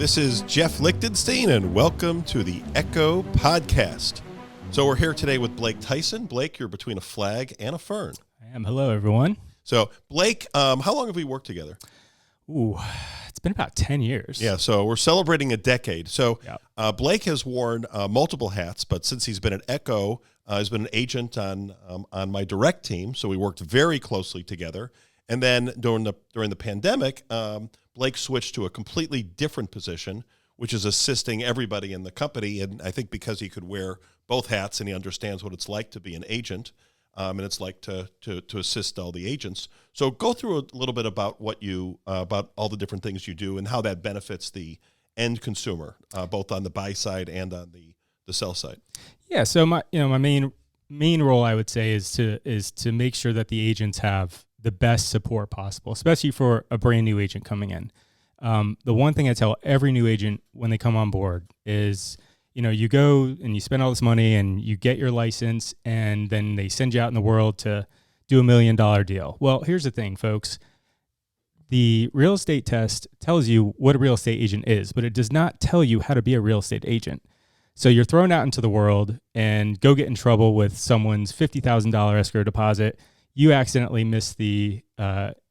This is Jeff Lichtenstein, and welcome to the Echo Podcast. So we're here today with Blake Tyson. Blake, you're between a flag and a fern. I am. Hello, everyone. So, Blake, how long have we worked together? Ooh, it's been about 10 years. Yeah, so we're celebrating a decade. So Yep. Blake has worn multiple hats, but since he's been at Echo, he's been an agent on my direct team, so we worked very closely together. And then during the pandemic, Blake switched to a completely different position, which is assisting everybody in the company. And I think because he could wear both hats and he understands what it's like to be an agent, and it's like to assist all the agents. So go through a little bit about about all the different things you do and how that benefits the end consumer, both on the buy side and on the sell side. Yeah. So my main role, I would say, is to make sure that the agents have the best support possible, especially for a brand new agent coming in. The one thing I tell every new agent when they come on board is, you go and you spend all this money and you get your license, and then they send you out in the world to do $1 million deal. Well, here's the thing, folks. The real estate test tells you what a real estate agent is, but it does not tell you how to be a real estate agent. So you're thrown out into the world and go get in trouble with someone's $50,000 escrow deposit. You accidentally missed the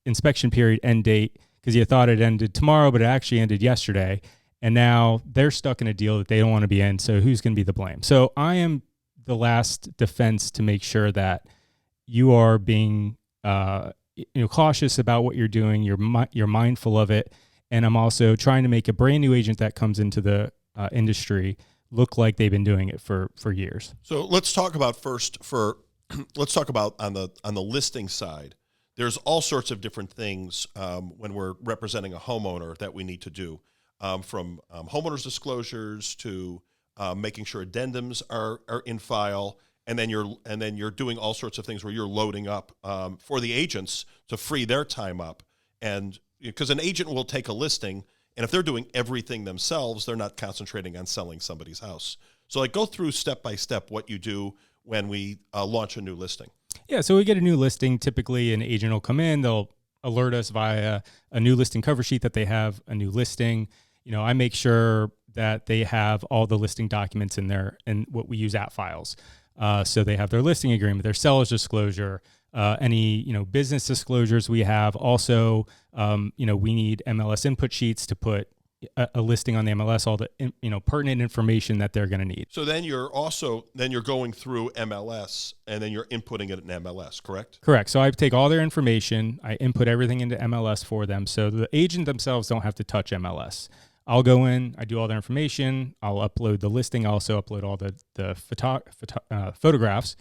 inspection period end date because you thought it ended tomorrow, but it actually ended yesterday. And now they're stuck in a deal that they don't want to be in. So who's going to be the blame? So I am the last defense to make sure that you are being cautious about what you're doing. You're mindful of it. And I'm also trying to make a brand new agent that comes into the industry look like they've been doing it for years. So let's talk about let's talk about on the listing side. There's all sorts of different things when we're representing a homeowner that we need to do, from homeowners disclosures to making sure addendums are in file, and then you're doing all sorts of things where you're loading up for the agents to free their time up, and because an agent will take a listing, and if they're doing everything themselves, they're not concentrating on selling somebody's house. So go through step by step what you do when we launch a new listing. Yeah, so we get a new listing. Typically, an agent will come in. They'll alert us via a new listing cover sheet that they have a new listing. I make sure that they have all the listing documents in there and what we use app files. So they have their listing agreement, their seller's disclosure, any business disclosures we have. Also, we need MLS input sheets to put a listing on the MLS, all the pertinent information that they're going to need. So then you're going through MLS and then you're inputting it in MLS, correct? Correct. So I take all their information, I input everything into MLS for them, so the agent themselves don't have to touch MLS. I'll go in, I do all their information, I'll upload the listing, I also upload all the photographs,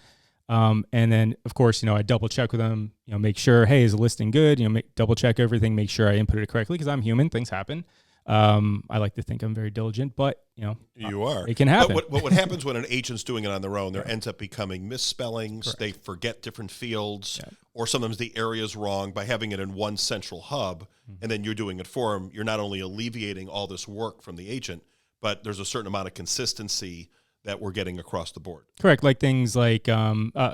and then of course I double check with them, make sure, hey, is the listing good? Double check everything, make sure I input it correctly because I'm human, things happen. I like to think I'm very diligent, but you are. It can happen. But what happens when an agent's doing it on their own? There ends up becoming misspellings. Correct. They forget different fields, or sometimes the area's wrong. By having it in one central hub, and then you're doing it for them, you're not only alleviating all this work from the agent, but there's a certain amount of consistency that we're getting across the board. Correct. Like things like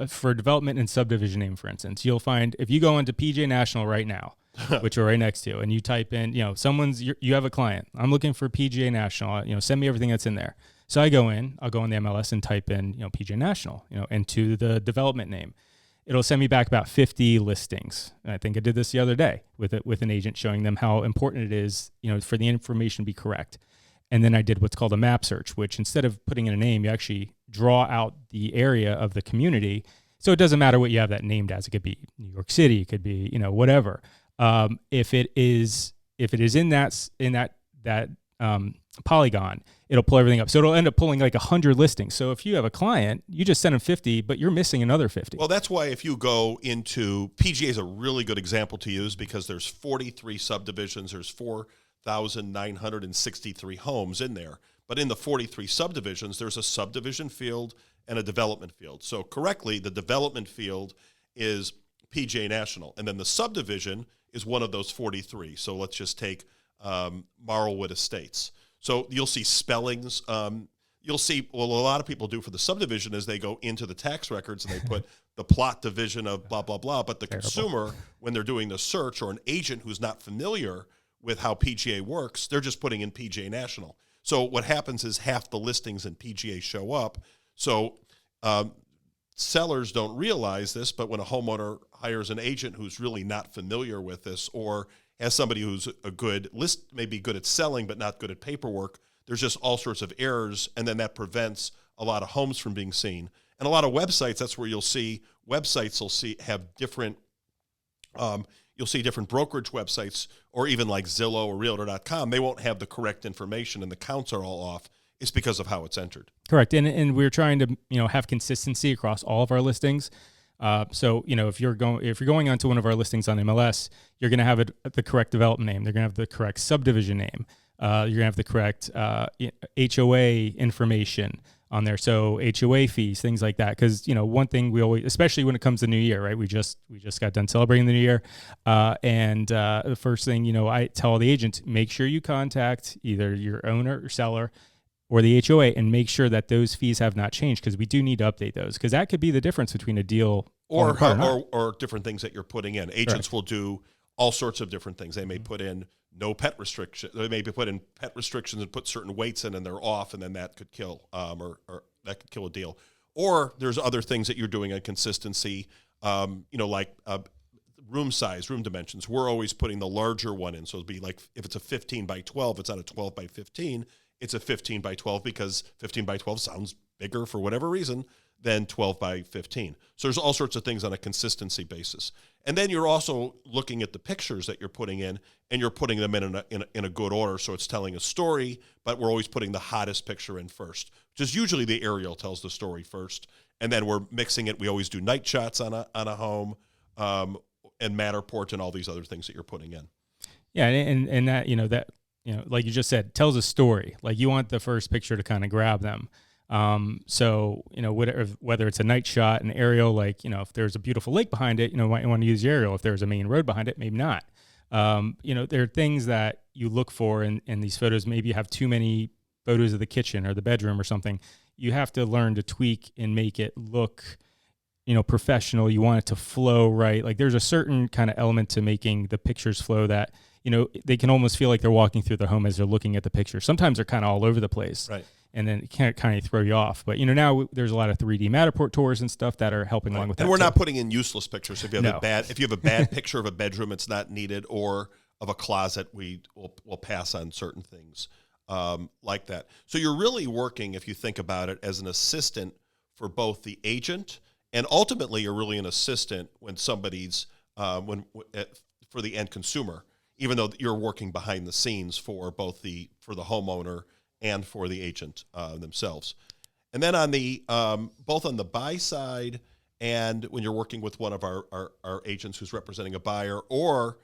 for development and subdivision name, for instance, you'll find if you go into PJ National right now, which are right next to you, and you type in, you have a client, I'm looking for PGA National, send me everything that's in there. So I'll go in the MLS and type in, PGA National, into the development name. It'll send me back about 50 listings. And I think I did this the other day with an agent showing them how important it is, for the information to be correct. And then I did what's called a map search, which instead of putting in a name, you actually draw out the area of the community. So it doesn't matter what you have that named as. It could be New York City, it could be, whatever. If it is in that polygon, it'll pull everything up. So it'll end up pulling like 100 listings. So if you have a client, you just send them 50, but you're missing another 50. Well, that's why if you go into PGA is a really good example to use because there's 43 subdivisions. There's 4,963 homes in there. But in the 43 subdivisions, there's a subdivision field and a development field. So correctly, the development field is PGA National. And then the subdivision is one of those 43. So let's just take Marlwood Estates. So you'll see spellings. You'll see, a lot of people do for the subdivision is they go into the tax records and they put the plot division of blah, blah, blah. But the consumer, when they're doing the search, or an agent who's not familiar with how PGA works, they're just putting in PGA National. So what happens is half the listings in PGA show up. So sellers don't realize this, but when a homeowner hires an agent who's really not familiar with this, or has somebody who's a good list, maybe good at selling but not good at paperwork, there's just all sorts of errors, and then that prevents a lot of homes from being seen. And a lot of websites, that's where you'll see websites have different, you'll see different brokerage websites, or even like Zillow or Realtor.com, they won't have the correct information and the counts are all off. It's because of how it's entered. Correct. And we're trying to, have consistency across all of our listings. So, if you're going onto one of our listings on MLS, you're going to have the correct development name. They're going to have the correct subdivision name. You're going to have the correct HOA information on there. So HOA fees, things like that. Because, one thing we always, especially when it comes to New Year, right? We just got done celebrating the New Year. And the first thing, I tell the agent, make sure you contact either your owner or seller or the HOA and make sure that those fees have not changed, because we do need to update those, because that could be the difference between a deal or different things that you're putting in. Agents will do all sorts of different things. They may put in no pet restriction. They may put in pet restrictions and put certain weights in, and they're off, and then that could kill or that could kill a deal. Or there's other things that you're doing on consistency, like room size, room dimensions. We're always putting the larger one in. So it'd be like if it's a 15 by 12, it's not a 12 by 15. It's a 15 by 12 because 15 by 12 sounds bigger for whatever reason than 12 by 15. So there's all sorts of things on a consistency basis. And then you're also looking at the pictures that you're putting in, and you're putting them in a good order. So it's telling a story, but we're always putting the hottest picture in first, which is usually the aerial tells the story first. And then we're mixing it. We always do night shots on a home, and Matterport and all these other things that you're putting in. Yeah. And that, like you just said, tells a story. Like you want the first picture to kind of grab them. So, whether it's a night shot, an aerial, like, if there's a beautiful lake behind it, might want to use the aerial. If there's a main road behind it, maybe not. There are things that you look for in these photos. Maybe you have too many photos of the kitchen or the bedroom or something. You have to learn to tweak and make it look, professional. You want it to flow right. Like there's a certain kind of element to making the pictures flow that, they can almost feel like they're walking through their home as they're looking at the picture. Sometimes they're kind of all over the place. Right. And then it can kind of throw you off. But, now there's a lot of 3D Matterport tours and stuff that are helping along with that. And we're not putting in useless pictures. If you have a bad picture of a bedroom, it's not needed, or of a closet, we'll pass on certain things like that. So you're really working, if you think about it, as an assistant for both the agent, and ultimately you're really an assistant when somebody's for the end consumer, even though you're working behind the scenes for both the homeowner and for the agent themselves. And then on the both on the buy side, and when you're working with one of our agents who's representing a buyer, or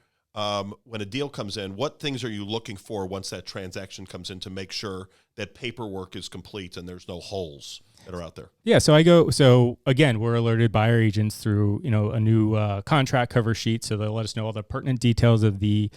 when a deal comes in, what things are you looking for once that transaction comes in to make sure that paperwork is complete and there's no holes that are out there? Yeah, so again, we're alerted by our agents through, a new contract cover sheet. So they'll let us know all the pertinent details of the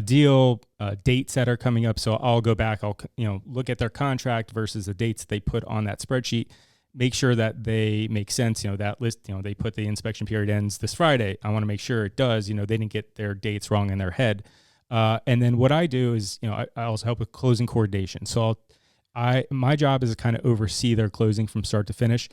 deal, dates that are coming up. So I'll go back, I'll look at their contract versus the dates they put on that spreadsheet, make sure that they make sense. That list, they put the inspection period ends this Friday. I want to make sure it does. They didn't get their dates wrong in their head. And then what I do is, I also help with closing coordination. So my job is to kind of oversee their closing from start to finish.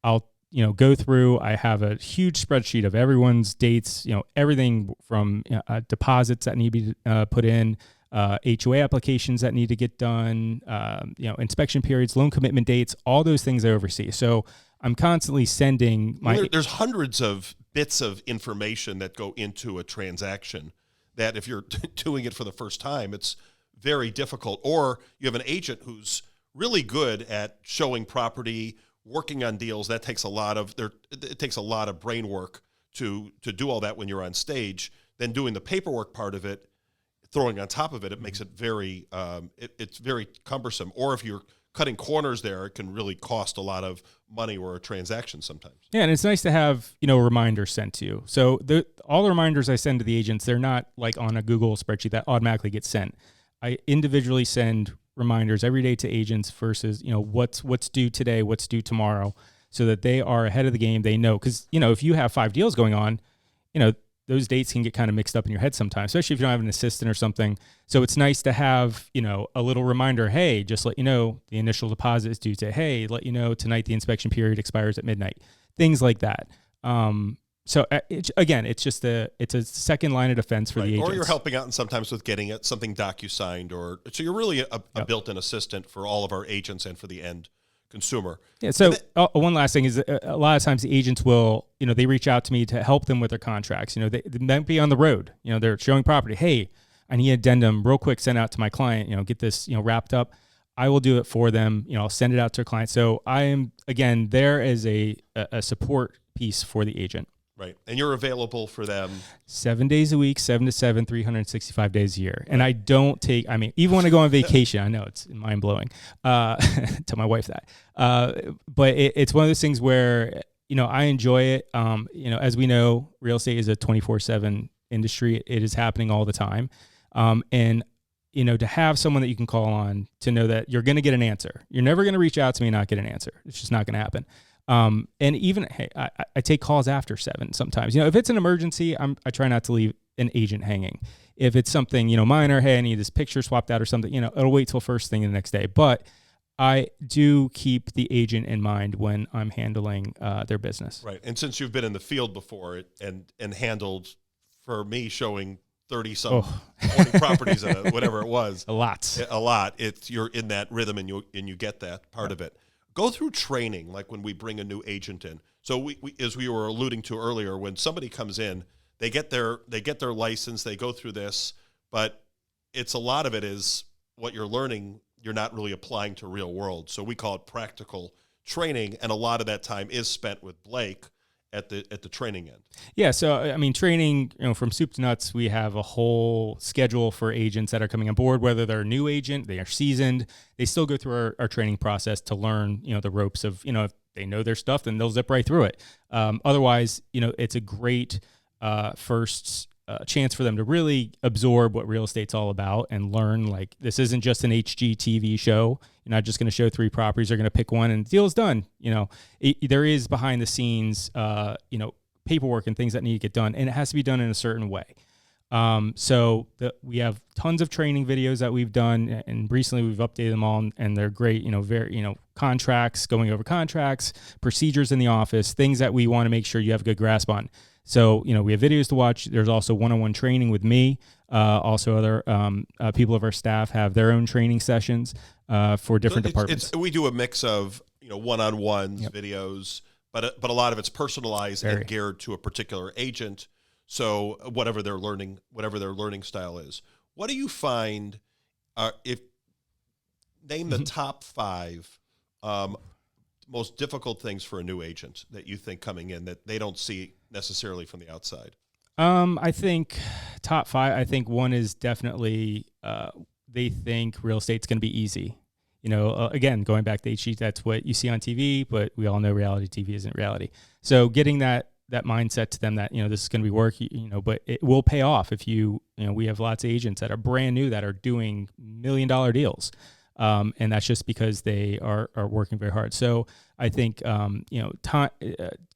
I'll go through. I have a huge spreadsheet of everyone's dates, everything from deposits that need to be put in, HOA applications that need to get done, inspection periods, loan commitment dates, all those things I oversee. So I'm constantly sending there's hundreds of bits of information that go into a transaction that if you're doing it for the first time, it's very difficult. Or you have an agent who's really good at showing property, working on deals. That takes a lot of brain work to do all that when you're on stage. Then doing the paperwork part of it, throwing on top of it, it makes it very it's very cumbersome. Or if you're cutting corners there, it can really cost a lot of money or a transaction sometimes. Yeah, and it's nice to have reminders sent to you. So all the reminders I send to the agents, they're not like on a Google spreadsheet that automatically gets sent. I individually send reminders every day to agents versus, what's due today, what's due tomorrow, so that they are ahead of the game. They know, because, if you have 5 deals going on, those dates can get kind of mixed up in your head sometimes, especially if you don't have an assistant or something. So it's nice to have, a little reminder, hey, just let you know the initial deposit is due today. Hey, let you know tonight the inspection period expires at midnight. Things like that. So it's just it's a second line of defense for the agents. Or you're helping out and sometimes with getting something docu-signed, so you're really a built-in assistant for all of our agents and for the end consumer. Yeah. So one last thing is a lot of times the agents will, they reach out to me to help them with their contracts. They might be on the road, they're showing property. Hey, I need an addendum real quick, send out to my client, get this, wrapped up. I will do it for them. I'll send it out to a client. So I am, again, there as a support piece for the agent. Right. And you're available for them 7 days a week, 7 to 7, 365 days a year. And I don't even when I go on vacation, I know it's mind blowing, tell my wife that. But it's one of those things where, I enjoy it. As we know, real estate is a 24/7 industry. It is happening all the time. And to have someone that you can call on to know that you're going to get an answer. You're never going to reach out to me and not get an answer. It's just not going to happen. And even, hey, I take calls after 7 sometimes. If it's an emergency, I try not to leave an agent hanging. If it's something, minor, hey, I need this picture swapped out or something, it'll wait till first thing the next day. But I do keep the agent in mind when I'm handling their business. Right. And since you've been in the field before and handled, for me, showing 30-some 40 properties in whatever it was. A lot. You're in that rhythm and you get that part of it. Go through training, like when we bring a new agent in. So we as we were alluding to earlier, when somebody comes in, they get their license, they go through this, but a lot of it is what you're learning, you're not really applying to real world. So we call it practical training, and a lot of that time is spent with Blake at the training end. Yeah, so training, from soup to nuts, we have a whole schedule for agents that are coming on board, whether they're a new agent, they are seasoned, they still go through our training process to learn, the ropes of, if they know their stuff, then they'll zip right through it. Otherwise, it's a great first chance for them to really absorb what real estate's all about and learn, like, this isn't just an HGTV show. You're not just going to show 3 properties. They're going to pick one and the deal's done. There is behind the scenes, paperwork and things that need to get done, and it has to be done in a certain way. We have tons of training videos that we've done, and recently we've updated them all, and they're great. Contracts, going over contracts, procedures in the office, things that we want to make sure you have a good grasp on. So, we have videos to watch. There's also one-on-one training with me. Also, other people of our staff have their own training sessions for different departments. We do a mix of, one-on-ones, videos, but a lot of it's personalized and geared to a particular agent. So whatever their learning style is. What do you find, name the top 5 most difficult things for a new agent that you think coming in that they don't see necessarily from the outside? I think top 5, one is definitely they think real estate's going to be easy. Again, going back to HG, that's what you see on TV, but we all know reality TV isn't reality. So getting that mindset to them that, this is going to be work, but it will pay off if we have lots of agents that are brand new that are doing $1 million deals. And that's just because they are working very hard. So I think, time,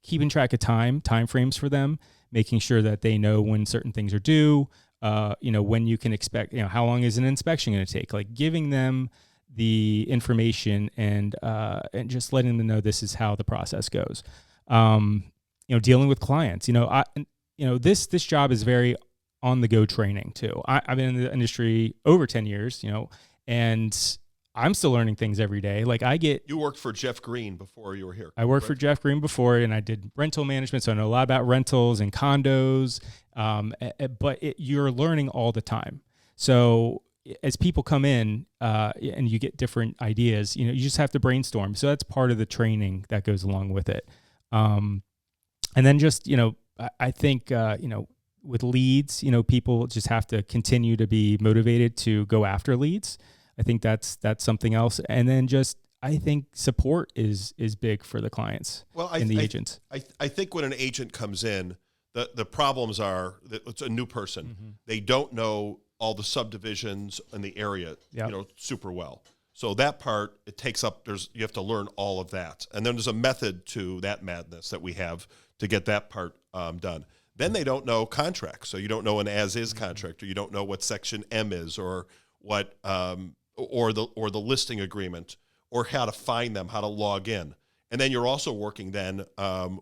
keeping track of time frames for them, making sure that they know when certain things are due, when you can expect, how long is an inspection going to take, like giving them the information and just letting them know this is how the process goes. Dealing with clients, this job is very on the go training too. I've been in the industry over 10 years, and I'm still learning things every day. Like You worked for Jeff Green before you were here. I worked for Jeff Green before, and I did rental management, so I know a lot about rentals and condos. But you're learning all the time. So as people come in and you get different ideas, you just have to brainstorm. So that's part of the training that goes along with it. And then just, I think, with leads, people just have to continue to be motivated to go after leads. I think that's something else. And then just, I think support is big for the clients and the agents. I think when an agent comes in, the problems are that it's a new person. Mm-hmm. They don't know all the subdivisions in the area, super well. So that part, it takes up, you have to learn all of that. And then there's a method to that madness that we have to get that part done. then they don't know contracts. So you don't know an as-is contract, or you don't know what Section M is, or what or the listing agreement, or how to find them, how to log in. And then you're also working then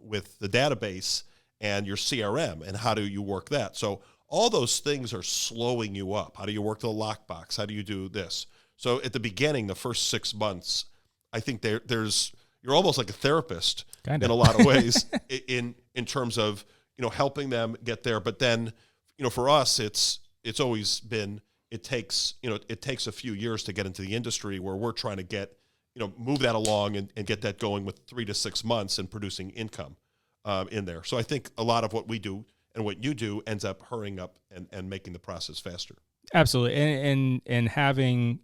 with the database and your CRM, and how do you work that? So all those things are slowing you up. How do you work the lockbox? How do you do this? So at the beginning, the first 6 months, I think you're almost like a therapist Kinda. in a lot of ways in terms of, helping them get there. But then, for us, it's always been, it takes a few years to get into the industry, where we're trying to get, move that along and get that going with 3 to 6 months and producing income in there. So I think a lot of what we do and what you do ends up hurrying up and making the process faster. Absolutely. And having,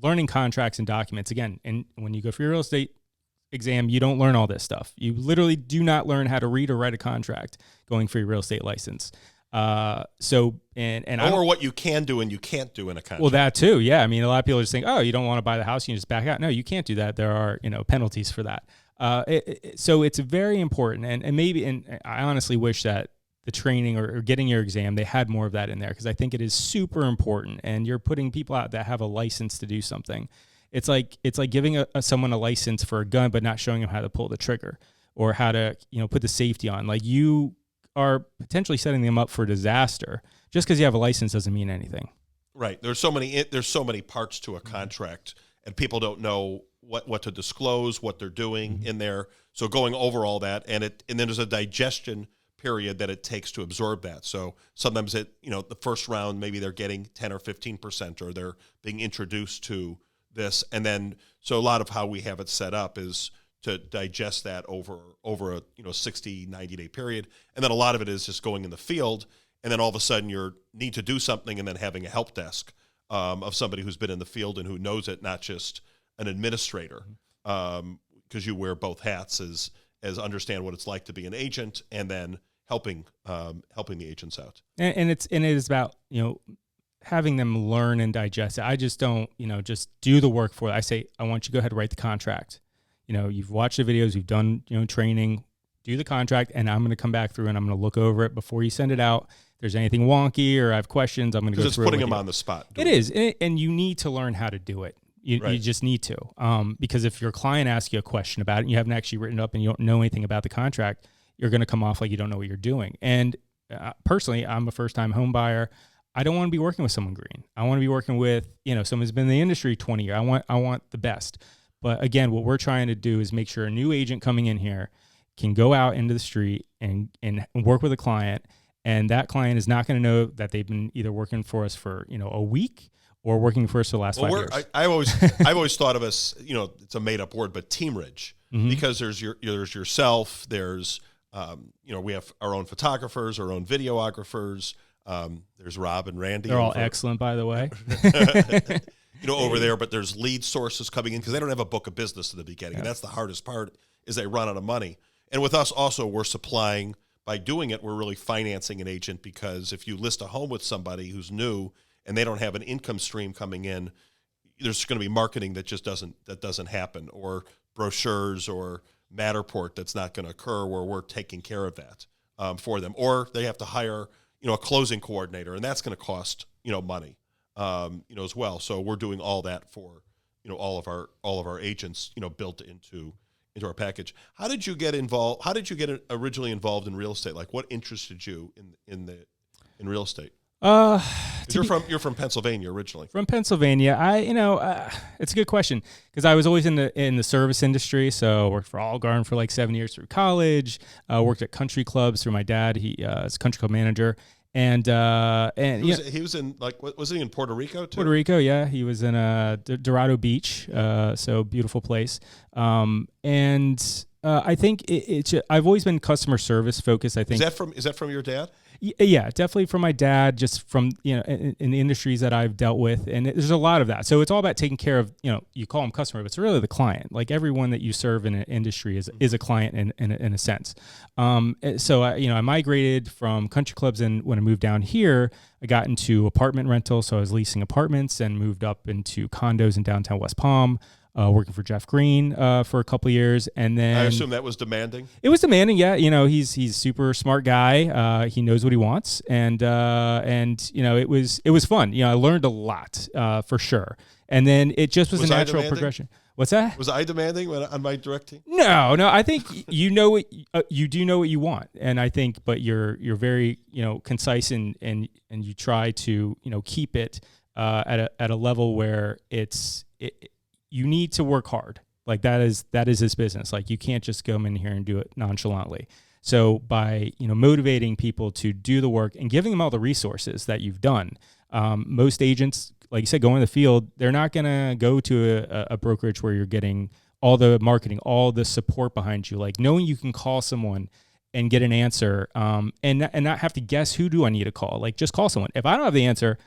learning contracts and documents again. And when you go for your real estate exam, you don't learn all this stuff. You literally do not learn how to read or write a contract going for your real estate license. Or what you can do and you can't do in a contract. Well, that too. Yeah. I mean, a lot of people just think, oh, you don't want to buy the house, you can just back out. No, you can't do that. There are, penalties for that. So it's very important. And I honestly wish that the training or getting your exam, they had more of that in there, because I think it is super important. And you're putting people out that have a license to do something. It's like giving someone a license for a gun, but not showing them how to pull the trigger or how to, put the safety on. Like, you are potentially setting them up for disaster. Just because you have a license doesn't mean anything. Right. There's so many parts to a contract, and people don't know what to disclose, what they're doing in there. So going over all that, and then there's a digestion period that it takes to absorb that. So sometimes the first round, maybe they're getting 10 or 15%, or they're being introduced to this. And then, so a lot of how we have it set up is to digest that over a 60, 90-day period. And then a lot of it is just going in the field, and then all of a sudden you need to do something, and then having a help desk of somebody who's been in the field and who knows it, not just an administrator, because you wear both hats as understand what it's like to be an agent, and then helping the agents out. And it is about, having them learn and digest it. I just don't, just do the work for it. I say, I want you to go ahead and write the contract. You've watched the videos, you've done, training, do the contract, and I'm going to come back through and I'm going to look over it before you send it out. If there's anything wonky or I have questions, I'm going to go through it. Because it's putting them on the spot. It is. And you need to learn how to do it. You just need to. Because if your client asks you a question about it and you haven't actually written it up and you don't know anything about the contract, you're going to come off like you don't know what you're doing. And personally, I'm a first-time home buyer. I don't want to be working with someone green. I want to be working with, someone who's been in the industry 20 years. I want the best. But again, what we're trying to do is make sure a new agent coming in here can go out into the street and work with a client, and that client is not going to know that they've been either working for us for, a week or working for us for the last 5 years. I've always thought of us, it's a made up word, but teamridge, because there's yourself, there's we have our own photographers, our own videographers. There's Rob and Randy. They're all excellent, by the way. Over there, but there's lead sources coming in because they don't have a book of business in the beginning. Yeah. And that's the hardest part, is they run out of money. And with us also, we're supplying, by doing it, we're really financing an agent, because if you list a home with somebody who's new and they don't have an income stream coming in, there's going to be marketing that just doesn't happen, or brochures or Matterport that's not going to occur, where we're taking care of that for them. Or they have to hire, a closing coordinator, and that's going to cost, money. As well. So we're doing all that for, all of our agents, built into our package. How did you get involved? How did you get originally involved in real estate? Like, what interested you in real estate? You're from Pennsylvania originally. From Pennsylvania. It's a good question, because I was always in the service industry. So I worked for Olive Garden for like 7 years through college. Worked at country clubs through my dad. He is a country club manager. And he was in, like, was he in Puerto Rico too? Puerto Rico, yeah. He was in Dorado Beach, so beautiful place. I think I've always been customer service focused. I think is that from your dad? Yeah, definitely from my dad, just from, in the industries that I've dealt with. And there's a lot of that. So it's all about taking care of, you call them customer, but it's really the client. Like, everyone that you serve in an industry is a client in a sense. So I migrated from country clubs, and when I moved down here, I got into apartment rental. So I was leasing apartments and moved up into condos in downtown West Palm. working for Jeff Green for a couple of years, and then I assume that was demanding. it was demanding. Yeah, he's a super smart guy. He knows what he wants, and it was fun. I learned a lot for sure. And then it just was a natural progression. What's that? Was I demanding on my directing? No. I think you do know what you want, and I think, but you're very concise and you try to keep it at a level where you need to work hard. Like that is his business. Like you can't just come in here and do it nonchalantly. So by motivating people to do the work and giving them all the resources that you've done, most agents, like you said, go in the field, they're not going to go to a brokerage where you're getting all the marketing, all the support behind you. Like knowing you can call someone and get an answer, and not have to guess who do I need to call. Like just call someone. If I don't have the answer,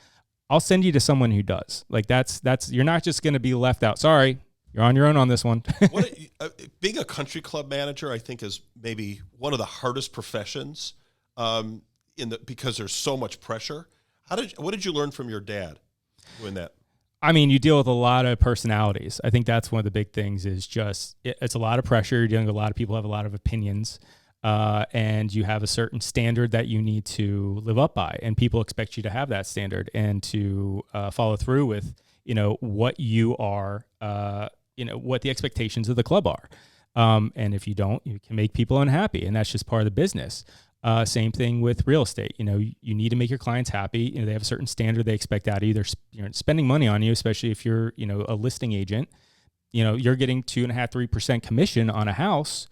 I'll send you to someone who does. Like that's you're not just going to be left out. Sorry, you're on your own on this one. Being a country club manager, I think, is maybe one of the hardest professions, because there's so much pressure. What did you learn from your dad doing that? I mean, you deal with a lot of personalities. I think that's one of the big things is just it's a lot of pressure. You're dealing with a lot of people who have a lot of opinions, and you have a certain standard that you need to live up by, and people expect you to have that standard and to follow through with what you are, what the expectations of the club are. And if you don't, you can make people unhappy, and that's just part of the business. Same thing with real estate. You need to make your clients happy. They have a certain standard they expect out of you. They're spending money on you, especially if you're, a listing agent. You're getting 2.5-3% commission on a house.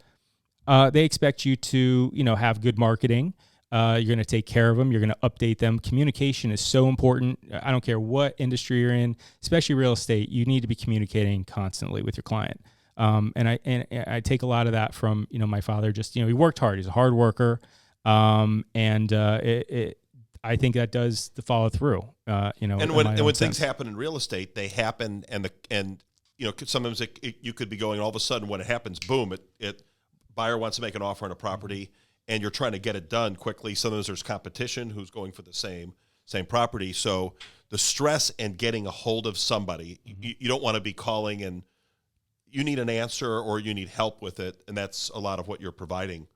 They expect you to, have good marketing. You're going to take care of them. You're going to update them. Communication is so important. I don't care what industry you're in, especially real estate. You need to be communicating constantly with your client. And I take a lot of that from, my father. Just, he worked hard. He's a hard worker. I think that does the follow through. And when things happen in real estate, they happen, and sometimes you could be going, all of a sudden when it happens, boom, buyer wants to make an offer on a property, and you're trying to get it done quickly. Sometimes there's competition who's going for the same property. So the stress and getting a hold of somebody, you don't want to be calling and you need an answer or you need help with it, and that's a lot of what you're providing,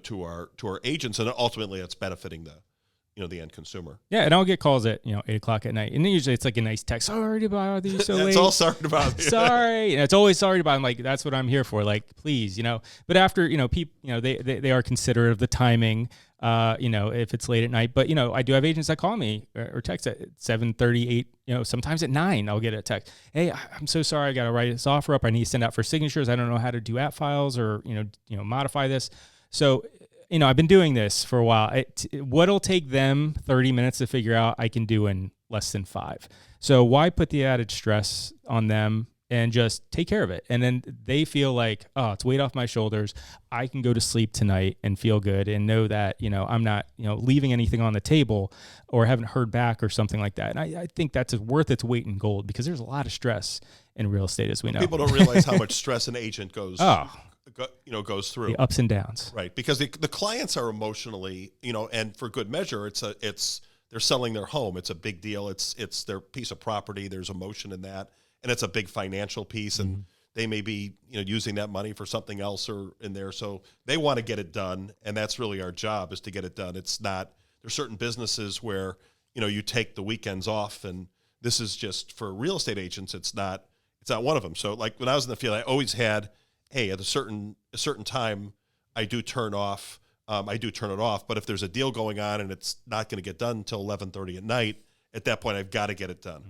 to our agents, and ultimately that's benefiting the end consumer. Yeah, and I'll get calls at 8:00 at night, and usually it's like a nice text. Sorry to bother you so late. It's all sorry to bother you. Sorry, it's always sorry to bother. I'm like, that's what I'm here for. Like, please, But after people, they are considerate of the timing. If it's late at night, but I do have agents that call me or text at 7:30, 8. Sometimes at 9, I'll get a text. Hey, I'm so sorry. I got to write this offer up. I need to send out for signatures. I don't know how to do app files or modify this. So, I've been doing this for a while. What'll take them 30 minutes to figure out, I can do in less than 5. So why put the added stress on them and just take care of it? And then they feel like, oh, it's weight off my shoulders. I can go to sleep tonight and feel good and know that, I'm not, leaving anything on the table or haven't heard back or something like that. And I think that's worth its weight in gold, because there's a lot of stress in real estate, as we know. People don't realize how much stress an agent goes through. The ups and downs. Right. Because the clients are emotionally, and for good measure, they're selling their home. It's a big deal. It's their piece of property. There's emotion in that. And it's a big financial piece. And they may be, using that money for something else or in there. So they want to get it done. And that's really our job, is to get it done. It's not, there's certain businesses where, you take the weekends off, and this is just for real estate agents. It's not one of them. So like when I was in the field, I always had, hey, at a certain time, I do turn it off. But if there's a deal going on and it's not going to get done until 11:30 at night, at that point, I've got to get it done.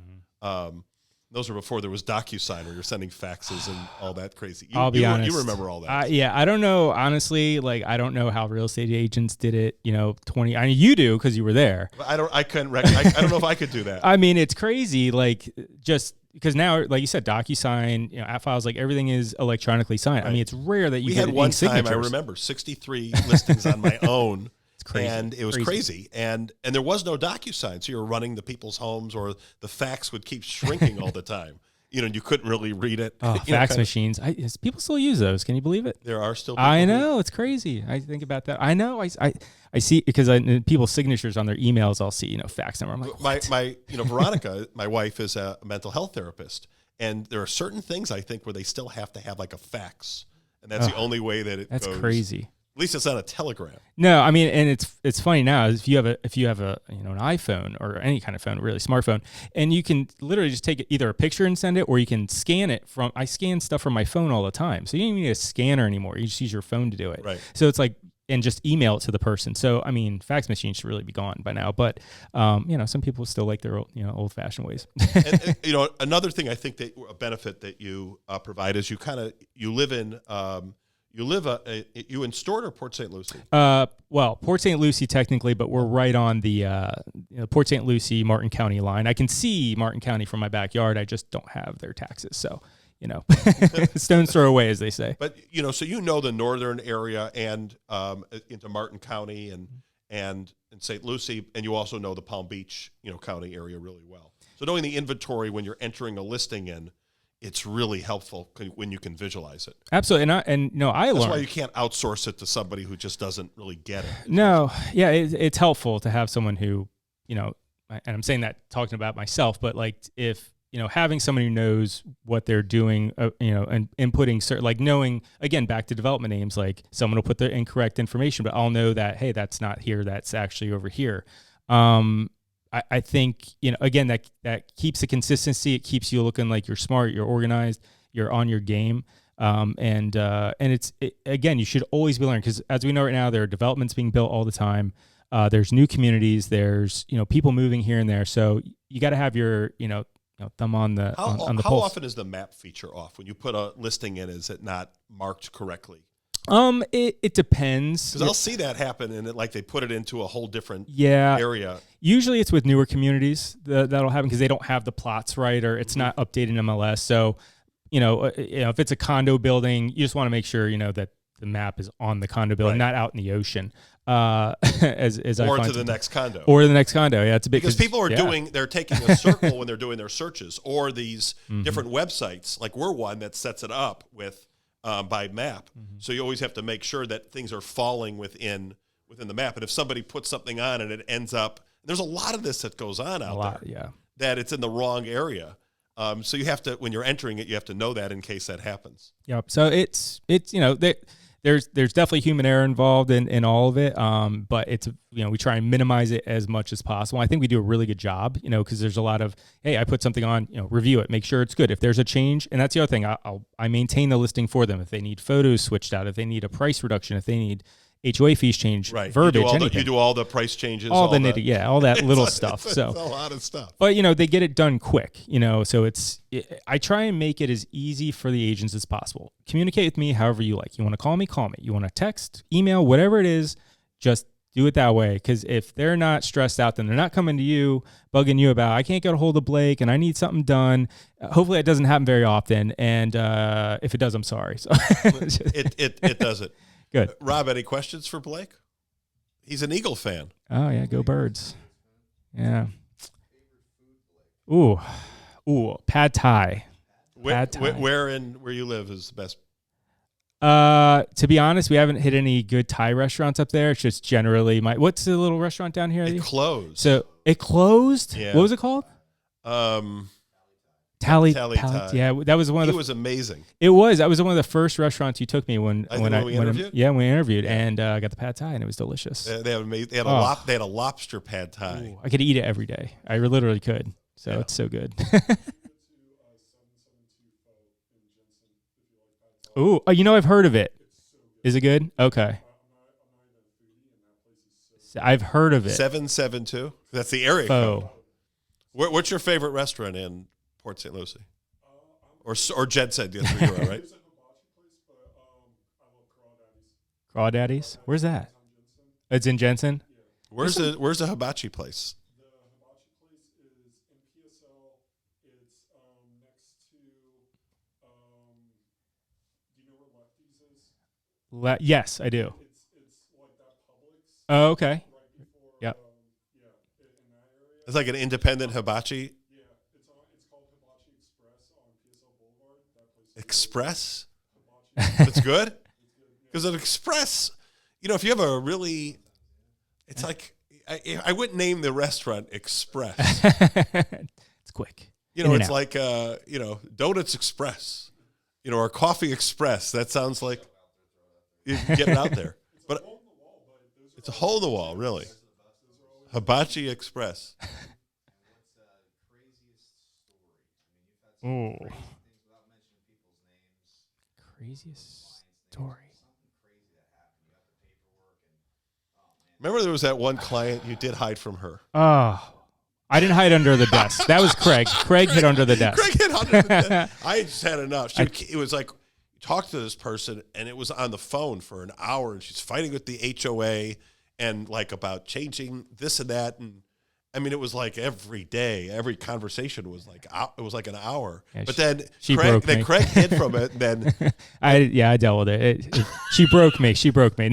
Those were before there was DocuSign, where you're sending faxes and all that crazy. I'll be honest. You remember all that. Yeah, I don't know. Honestly, I don't know how real estate agents did it, 20. I mean, you do because you were there. I don't know if I could do that. I mean, it's crazy. Just because now, like you said, DocuSign, app files, everything is electronically signed. Right. I mean, it's rare that you get one signatures. time, I remember 63 listings on my own. Crazy. And it was crazy. And there was no DocuSign. So you were running the people's homes, or the fax would keep shrinking all the time. You couldn't really read it. Oh, fax machines. People still use those. Can you believe it? There are still people. I know. It's crazy. I think about that. I know. I see, because people's signatures on their emails, I'll see, fax number. I'm like, my Veronica, my wife, is a mental health therapist. And there are certain things I think where they still have to have like a fax, and that's the only way that it That's goes. crazy. At least it's not a telegram. No, I mean, and it's funny now if you have a an iPhone or any kind of phone, really smartphone, and you can literally just take either a picture and send it, or you can scan it from. I scan stuff from my phone all the time, so you don't even need a scanner anymore. You just use your phone to do it. Right. So it's like, and just email it to the person. So I mean, fax machines should really be gone by now, but some people still like their old fashioned ways. and another thing I think that a benefit that you provide is you live in. You in Stewart or Port St. Lucie? Well, Port St. Lucie technically, but we're right on the Port St. Lucie, Martin County line. I can see Martin County from my backyard. I just don't have their taxes. So, stone's throw away, as they say. But, so the northern area and into Martin County and St. Lucie, and you also know the Palm Beach, county area really well. So knowing the inventory when you're entering a listing in, it's really helpful when you can visualize it. Absolutely. I learned. That's why you can't outsource it to somebody who just doesn't really get it. No. Yeah. It's helpful to have someone who, and I'm saying that talking about myself, but like if, having someone who knows what they're doing, and inputting certain, like knowing, again, back to development names, like someone will put the incorrect information, but I'll know that, hey, that's not here. That's actually over here. I think, again, that keeps the consistency. It keeps you looking like you're smart, you're organized, you're on your game. And again, you should always be learning, because as we know right now, there are developments being built all the time. There's new communities, there's, people moving here and there. So you got to have your, thumb on the, on the how pulse. often is the map feature off? When you put a listing in, is it not marked correctly? It depends. Because I'll see that happen, and they put it into a whole different area. Usually it's with newer communities that'll happen, because they don't have the plots right, or it's not updated in MLS. So, if it's a condo building, you just want to make sure, that the map is on the condo building, not out in the ocean. Or to the next condo. Or the next condo. Yeah, it's a big, because people are they're taking a circle when they're doing their searches, or these different websites. Like we're one that sets it up with by map. So you always have to make sure that things are falling within the map. And if somebody puts something on and it ends up, there's a lot of this that goes on out there. That it's in the wrong area. So you have to, when you're entering it, you have to know that in case that happens. Yep. So it's there's definitely human error involved in all of it. But it's, we try and minimize it as much as possible. I think we do a really good job, because there's a lot of, hey, I put something on, review it, make sure it's good. If there's a change, and that's the other thing, I maintain the listing for them. If they need photos switched out, if they need a price reduction, if they need HOA fees changed, verbiage, anything. You do all the price changes. All that little stuff. So it's a lot of stuff. But, they get it done quick, so I try and make it as easy for the agents as possible. Communicate with me however you like. You want to call me, call me. You want to text, email, whatever it is, just do it that way. Because if they're not stressed out, then they're not coming to you, bugging you about, I can't get a hold of Blake and I need something done. Hopefully it doesn't happen very often. And if it does, I'm sorry. So it doesn't. Good. Rob, any questions for Blake? He's an Eagle fan. Oh, yeah. Go Birds. Yeah. Ooh, pad thai. Where you live is the best? To be honest, we haven't hit any good Thai restaurants up there. It's just generally what's the little restaurant down here? It closed. So it closed? Yeah. What was it called? Tally. Yeah, that was one of the. It was amazing. It was. That was one of the first restaurants you took me when we interviewed. When we interviewed, and I got the pad thai, and it was delicious. They had a lobster pad thai. Ooh, I could eat it every day. I literally could. So it's so good. Ooh, I've heard of it. Is it good? Okay. I've heard of it. 772. That's the area code. What's your favorite restaurant in Port St. Lucie? Or Jensen, that's where you are, right? Crawdaddy's? Where's that? It's in Jensen? Where's the hibachi place? The hibachi place is in PSL. It's next to, do you know where Lefties is? Yes, I do. It's like that Publix. Oh, okay. Right before, Yep. in that area. It's like an independent hibachi. Yeah, it's called Hibachi Express on PSL Boulevard. That place. Express? Hibachi. It's good? Because an Express, if you have a really, it's like, I wouldn't name the restaurant Express. It's quick. You know, In and it's out. like, Donuts Express, or Coffee Express. That sounds like you can get it out there. But it's a hole in the wall, really. Hibachi Express. Oh. Craziest story. Remember there was that one client you did hide from her. Oh, I didn't hide under the desk. That was Craig. Craig hid under the desk. Craig hid under the desk. I just had enough. It was like, you talk to this person, and it was on the phone for an hour, and she's fighting with the HOA and like about changing this and that, and I mean, it was like every day, every conversation was like it was like an hour. Yeah, but then she broke me. Craig hid from it, and then I dealt with it. She broke me. She broke me.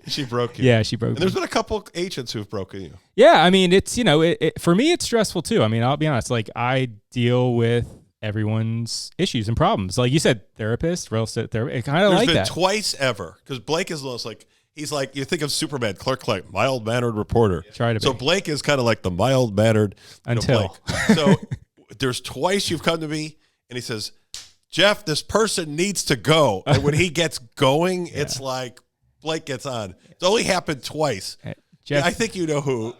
she broke you. Yeah, she broke And me. there's been a couple agents who've broken you. Yeah, I mean, it's for me, it's stressful too. I mean, I'll be honest. Like, I deal with everyone's issues and problems. Like you said, therapist, real estate therapist. Kind of like There's that. been twice ever, because Blake is almost like, he's like, you think of Superman, Clark Kent, mild-mannered reporter. Try to be. So Blake is kind of like the mild-mannered Until. Blake. So there's twice you've come to me, and he says, Jeff, this person needs to go. And when he gets going, it's like Blake gets on. It's only happened twice. Jeff, I think you know who.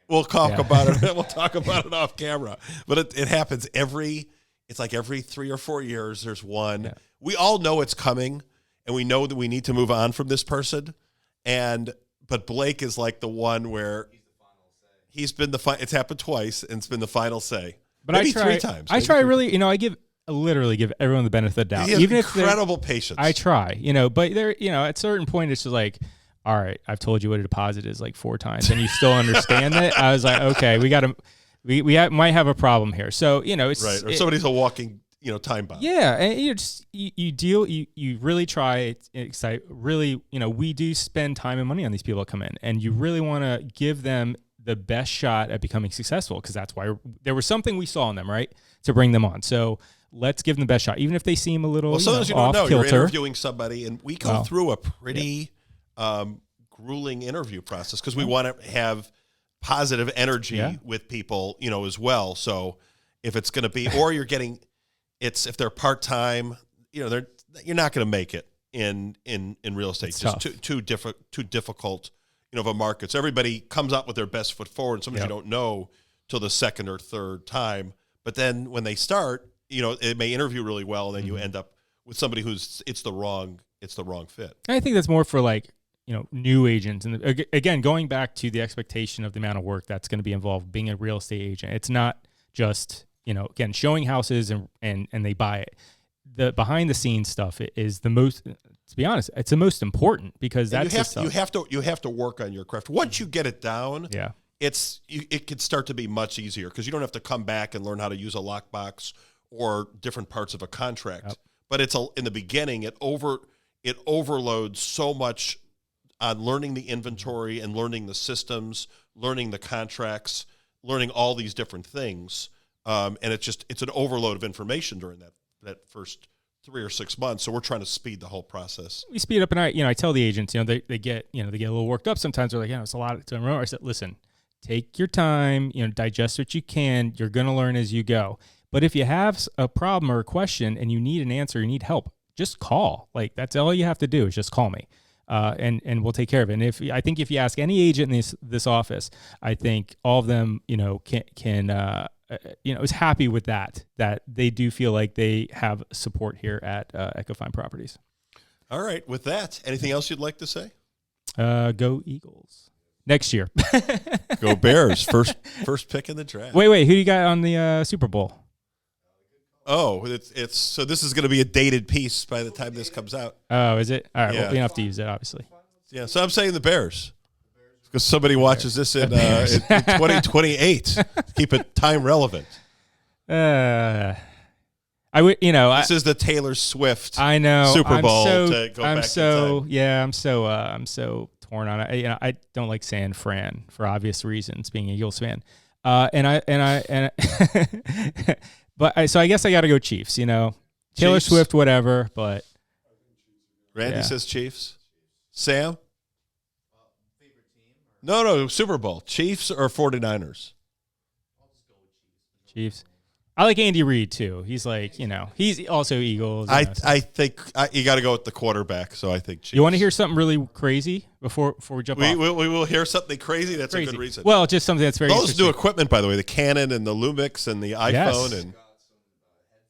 We'll talk about it. We'll talk about it off camera. But it happens it's like every 3 or 4 years, there's one. Yeah. We all know it's coming, and we know that we need to move on from this person. But Blake is like the one where he's been it's happened twice, and it's been the final say. But maybe I try 3 times. I try really, I literally give everyone the benefit of the doubt. He has even incredible patience. I try, but there, at a certain point, it's just like, all right, I've told you what a deposit is like 4 times, and you still understand it. I was like, okay, we might have a problem here. So, it's right. Or somebody's a walking, time bomb. Yeah, and you really try. It's like really, we do spend time and money on these people that come in, and you really want to give them the best shot at becoming successful, because that's why there was something we saw in them, right, to bring them on. So let's give them the best shot, even if they seem a little sometimes you off don't know. kilter. You're interviewing somebody, and we go through a pretty grueling interview process, because we want to have positive energy with people, as well. So if it's going to be, or you're getting, if they're part-time, you're not going to make it in real estate. It's just too difficult, of a market. So everybody comes out with their best foot forward, and sometimes you don't know till the second or third time. But then when they start, it may interview really well, and then you end up with somebody who's it's the wrong fit. I think that's more for like, new agents. And again, going back to the expectation of the amount of work that's going to be involved being a real estate agent. It's not just, again, showing houses and they buy it. The behind the scenes stuff is the most, to be honest, it's the most important, because that's you have to work on your craft. Once you get it down, it can start to be much easier, because you don't have to come back and learn how to use a lockbox or different parts of a contract. Yep. But in the beginning, it overloads so much on learning the inventory and learning the systems, learning the contracts, learning all these different things. And it's an overload of information during that first 3 or 6 months. So we're trying to speed the whole process. We speed up, and I tell the agents, they get a little worked up sometimes. They're like, it's a lot to remember. I said, listen, take your time, digest what you can. You're going to learn as you go. But if you have a problem or a question and you need an answer, you need help, just call. Like, that's all you have to do is just call me. And we'll take care of it. And I think if you ask any agent in this office, I think all of them, can is happy with that they do feel like they have support here at Ecofine Properties. All right. With that, anything else you'd like to say? Go Eagles next year. Go Bears. First pick in the draft. Wait, who do you got on the Super Bowl? Oh, it's so this is going to be a dated piece by the time this comes out. Oh, is it? All right, well, we don't have to use it, obviously. Yeah, so I'm saying the Bears, because somebody watches this in 2028. Keep it time relevant. I would, This is the Taylor Swift. I know Super Bowl. I'm so torn on it. I don't like San Fran for obvious reasons, being an Eagles fan. But so I guess I got to go Chiefs, Taylor Chiefs. Swift, whatever, but. Randy says Chiefs. Sam? Favorite team? No, Super Bowl. Chiefs or 49ers? Chiefs. I like Andy Reid too. He's like, he's also Eagles. I think you got to go with the quarterback. So I think Chiefs. You want to hear something really crazy before we jump off? We will hear something crazy. That's a good reason. Well, just something that's very those new equipment, by the way, the Canon and the Lumix and the iPhone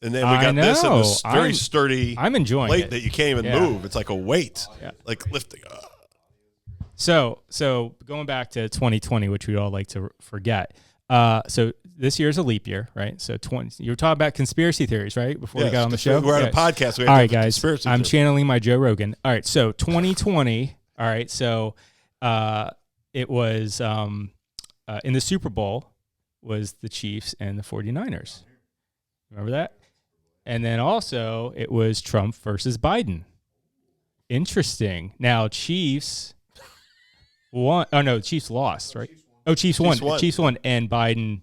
and then we got this and this very sturdy. I'm enjoying plate it. that you can't even move. It's like a weight, like lifting. So going back to 2020, which we all like to forget. So this year's a leap year, right? So you were talking about conspiracy theories, right? Before we got on the show. We're on a podcast. All right, guys. I'm channeling my Joe Rogan. All right. So 2020. All right. So it was in the Super Bowl was the Chiefs and the 49ers. Remember that? And then also it was Trump versus Biden. Interesting. Now Chiefs won. Oh no, Chiefs lost, right? Oh, Chiefs won. Chiefs won and Biden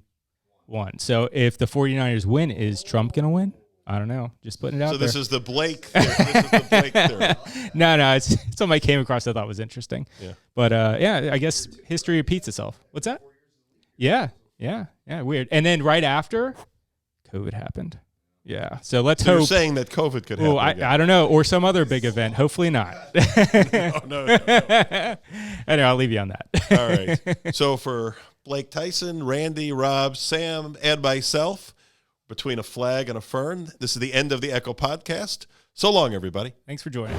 won. So if the 49ers win, is Trump going to win? I don't know. Just putting it out there. So this is the Blake theory. No, it's something I came across I thought was interesting. Yeah. But I guess history repeats itself. What's that? Yeah, weird. And then right after, COVID happened. Yeah. So let's hope. You're saying that COVID could happen. I don't know. Or some other big event. Hopefully not. No. Anyway, I'll leave you on that. All right. So for Blake Tyson, Randy, Rob, Sam, and myself, between a flag and a fern, this is the end of the Echo Podcast. So long, everybody. Thanks for joining.